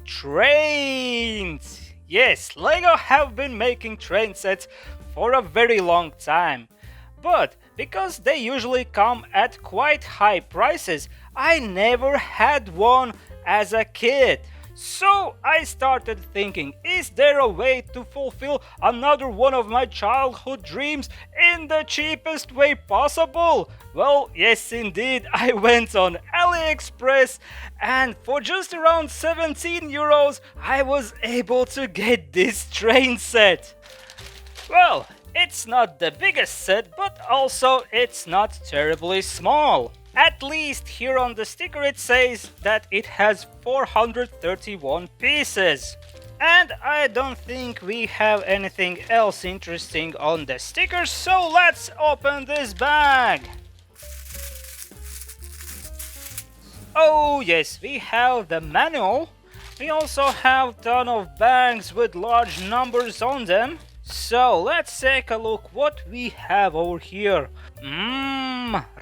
Trains! Yes, Lego have been making train sets for a very long time. But because they usually come at quite high prices, I never had one as a kid. So I started thinking, is there a way to fulfill another one of my childhood dreams in the cheapest way possible? Well, yes indeed, I went on AliExpress and for just around 17 euros I was able to get this train set. Well, it's not the biggest set, but also it's not terribly small. At least here on the sticker it says that it has 431 pieces. And I don't think we have anything else interesting on the sticker, so let's open this bag. Oh yes, we have the manual. We also have a ton of bags with large numbers on them. So let's take a look what we have over here.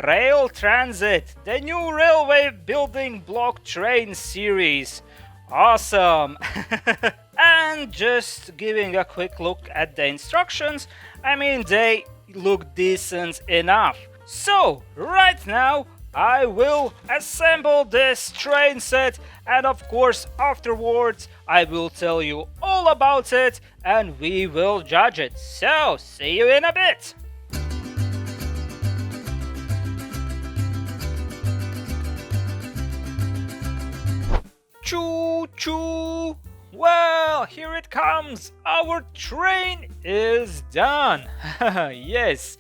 Rail Transit, the new railway building block train series. Awesome! And just giving a quick look at the instructions, I mean they look decent enough. So right now I will assemble this train set, and of course afterwards I will tell you all about it and we will judge it. So see you in a bit. Choo choo! Well, here it comes! Our train is done! Yes,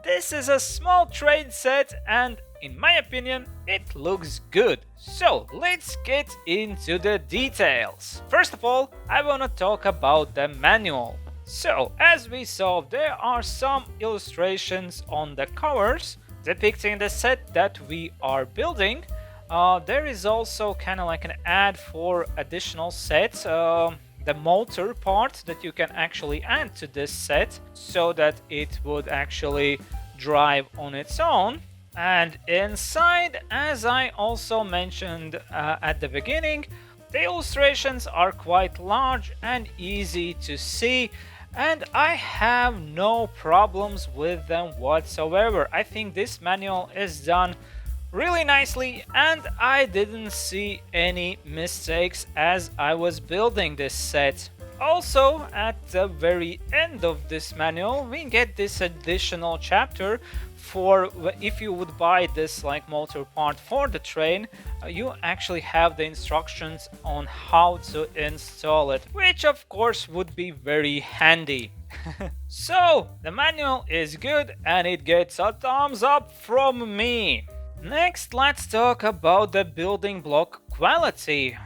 this is a small train set and in my opinion it looks good. So let's get into the details. First of all, I want to talk about the manual. So as we saw, there are some illustrations on the covers depicting the set that we are building. There is also kind of like an ad for additional sets, the motor part that you can actually add to this set so that it would actually drive on its own. And inside, as I also mentioned at the beginning, the illustrations are quite large and easy to see, and I have no problems with them whatsoever. I think this manual is done really nicely and I didn't see any mistakes as I was building this set. Also, at the very end of this manual we get this additional chapter for if you would buy this like motor part for the train, you actually have the instructions on how to install it, which of course would be very handy. So the manual is good and it gets a thumbs up from me. Next, let's talk about the building block quality.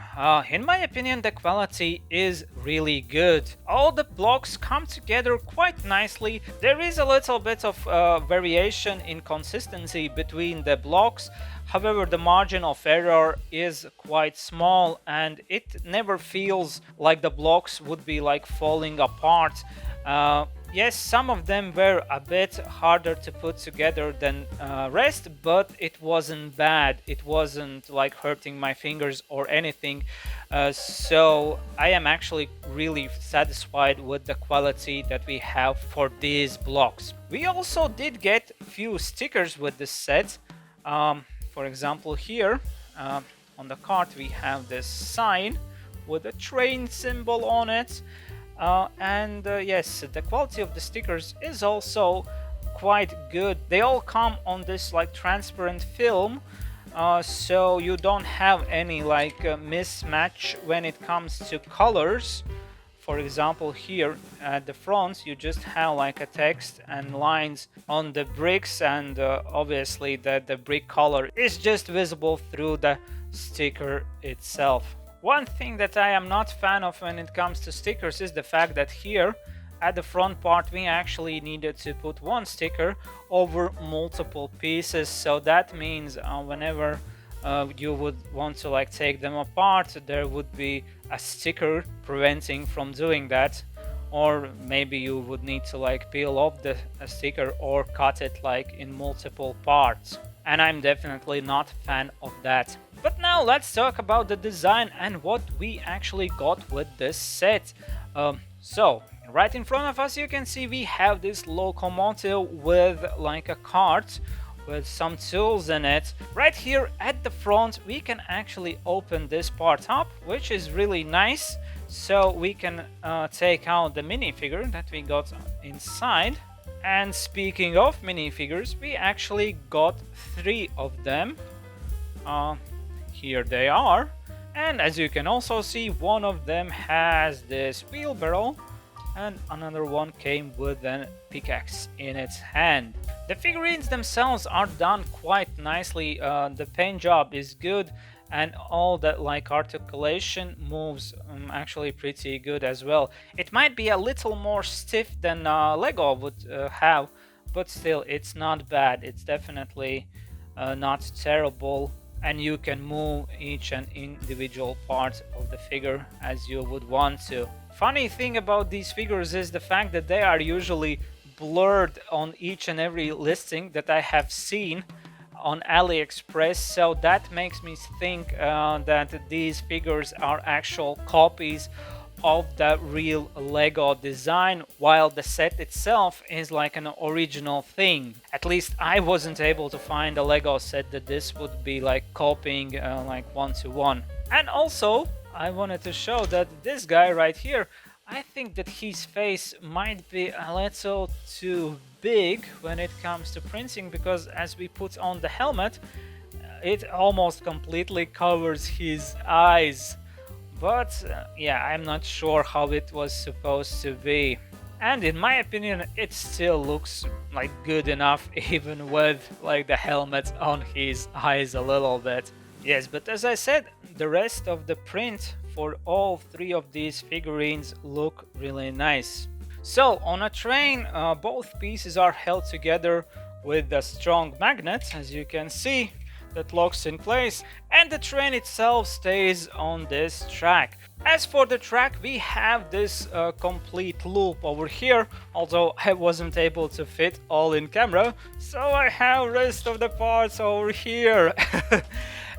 In my opinion, the quality is really good. All the blocks come together quite nicely. There is a little bit of variation in consistency between the blocks. However, the margin of error is quite small and it never feels like the blocks would be like falling apart. Yes, some of them were a bit harder to put together than rest, but it wasn't bad. It wasn't like hurting my fingers or anything. So I am actually really satisfied with the quality that we have for these blocks. We also did get a few stickers with this set. For example, here on the cart we have this sign with a train symbol on it. Yes, the quality of the stickers is also quite good. They all come on this like transparent film, so you don't have any like mismatch when it comes to colors. For example, here at the front you just have like a text and lines on the bricks, and obviously the brick color is just visible through the sticker itself. One thing that I am not a fan of when it comes to stickers is the fact that here at the front part we actually needed to put one sticker over multiple pieces. So that means whenever you would want to like take them apart, there would be a sticker preventing from doing that, or maybe you would need to like peel off the sticker or cut it like in multiple parts, and I'm definitely not a fan of that. But now let's talk about the design and what we actually got with this set. So right in front of us you can see we have this locomotive with like a cart with some tools in it. Right here at the front we can actually open this part up, which is really nice, so we can take out the minifigure that we got inside. And speaking of minifigures, we actually got 3 of them. Here they are, and as you can also see, one of them has this wheelbarrow and another one came with a pickaxe in its hand. The figurines themselves are done quite nicely. The paint job is good, and all that like articulation moves actually pretty good as well. It might be a little more stiff than Lego would have, but still it's not bad. It's definitely not terrible, and you can move each and individual part of the figure as you would want to. Funny thing about these figures is the fact that they are usually blurred on each and every listing that I have seen on AliExpress, so that makes me think that these figures are actual copies of the real Lego design, while the set itself is like an original thing. At least I wasn't able to find a Lego set that this would be like copying like one-to-one. And also I wanted to show that this guy right here, I think that his face might be a little too big when it comes to printing, because as we put on the helmet it almost completely covers his eyes. But yeah, I'm not sure how it was supposed to be, and in my opinion it still looks like good enough even with like the helmet on his eyes a little bit. Yes, but as I said, the rest of the print for all 3 of these figurines look really nice. So on a train, both pieces are held together with a strong magnet, as you can see, that locks in place, and the train itself stays on this track. As for the track, we have this complete loop over here, although I wasn't able to fit all in camera, so I have rest of the parts over here.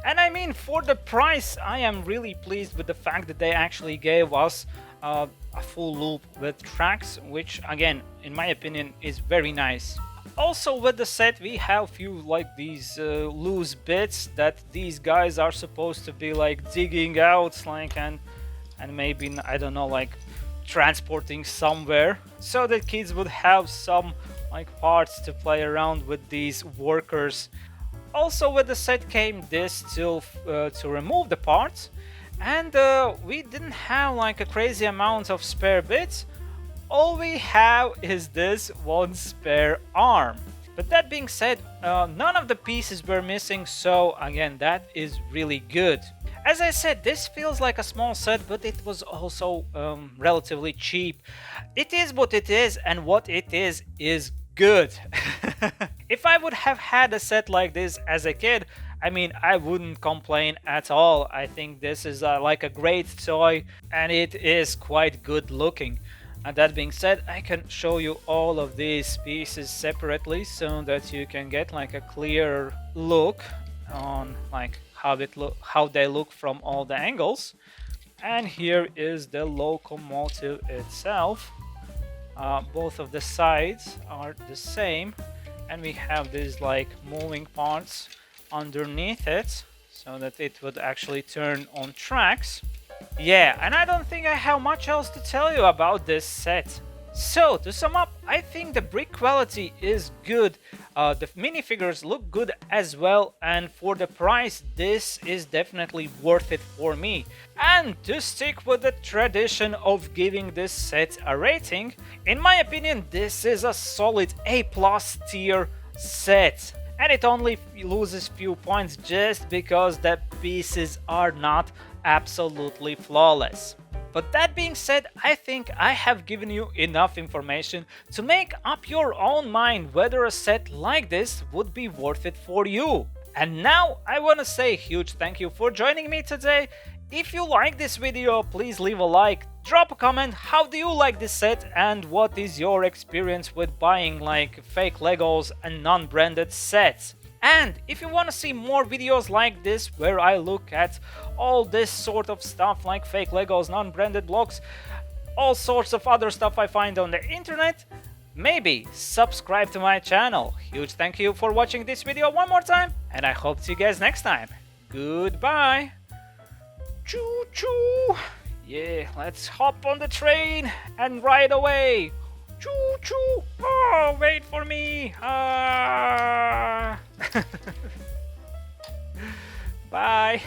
And I mean, for the price, I am really pleased with the fact that they actually gave us a full loop with tracks, which again, in my opinion, is very nice. Also with the set we have few like these loose bits that these guys are supposed to be like digging out, like and maybe, I don't know, like transporting somewhere, so that kids would have some like parts to play around with these workers. Also with the set came this tool to remove the parts, and we didn't have like a crazy amount of spare bits. All we have is this one spare arm. But that being said, none of the pieces were missing, so again, that is really good. As I said, this feels like a small set, but it was also relatively cheap. It is what it is, and what it is good. If I would have had a set like this as a kid, I mean, I wouldn't complain at all. I think this is like a great toy, and it is quite good looking. And that being said, I can show you all of these pieces separately so that you can get like a clear look on like how they look from all the angles. And here is the locomotive itself. Both of the sides are the same, and we have these like moving parts underneath it so that it would actually turn on tracks. Yeah, and I don't think I have much else to tell you about this set. So, to sum up, I think the brick quality is good, the minifigures look good as well, and for the price, this is definitely worth it for me. And to stick with the tradition of giving this set a rating, in my opinion, this is a solid A+ tier set. And it only loses few points just because the pieces are not absolutely flawless. But that being said, I think I have given you enough information to make up your own mind whether a set like this would be worth it for you. And now I want to say a huge thank you for joining me today. If you like this video, please leave a like, drop a comment, how do you like this set, and what is your experience with buying like fake Legos and non-branded sets. And if you want to see more videos like this where I look at all this sort of stuff like fake Legos, non-branded blocks, all sorts of other stuff I find on the internet, maybe subscribe to my channel. Huge thank you for watching this video one more time, and I hope to see you guys next time. Goodbye. Choo choo. Yeah, let's hop on the train and ride away. Choo choo. Oh, wait for me. Ah. Bye.